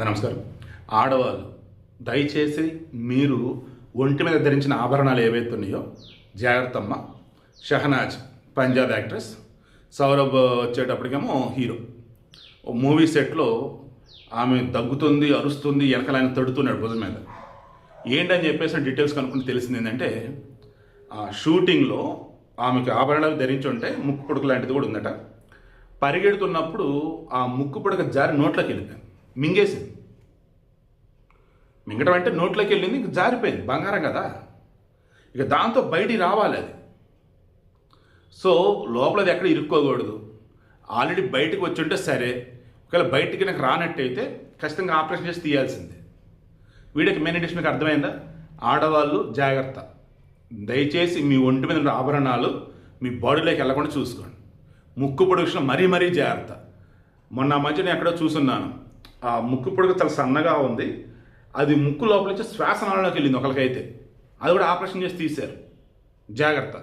నమస్కారం. ఆడవాళ్ళు దయచేసి మీరు ఒంటి మీద ధరించిన ఆభరణాలు ఏవైతే ఉన్నాయో జాగ్రత్తమ్మ. షహనాజ్ పంజాబ్ యాక్ట్రెస్, సౌరభ్ వచ్చేటప్పటికేమో హీరో. మూవీ సెట్లో ఆమె దగ్గుతుంది, అరుస్తుంది, వెనకాల ఆయన తడుతున్నాడు భుజం మీద. ఏంటని చెప్పేసి డీటెయిల్స్ కనుక్కుంటే తెలిసింది ఏంటంటే షూటింగ్లో ఆమెకు ఆభరణాలు ధరించి ఉంటే ముక్కు పుడక లాంటిది కూడా ఉందట. పరిగెడుతున్నప్పుడు ఆ ముక్కు పుడక జారి నోట్లోకి వెళ్ళింది, మింగేసింది. మింగటం అంటే నోట్లోకి వెళ్ళింది, ఇంక జారిపోయింది, బంగారం కదా. ఇక దాంతో బయటికి రావాలి అది. సో లోపలది ఎక్కడ ఇరుక్కోకూడదు. ఆల్రెడీ బయటకు వచ్చి ఉంటే సరే, ఒకవేళ బయటికి నాకు రానట్టయితే ఖచ్చితంగా ఆపరేషన్ చేసి తీయాల్సిందే. వీడికి మెయిన్ డిష్ మీకు అర్థమైందా? ఆడవాళ్ళు జాగ్రత్త. దయచేసి మీ ఒంటి మీద ఉన్న ఆభరణాలు మీ బాడీలోకి వెళ్ళకుండా చూసుకోండి. ముక్కు పొడుగులో మరీ జాగ్రత్త. మొన్న మధ్య నేను ఎక్కడో చూస్తున్నాను, ఆ ముక్కు పొడుగు చాలా సన్నగా ఉంది, అది ముక్కు లోపల నుంచి శ్వాసనాళంలోకి వెళ్ళింది ఒకరికైతే. అది కూడా ఆపరేషన్ చేసి తీశారు. జాగ్రత్త.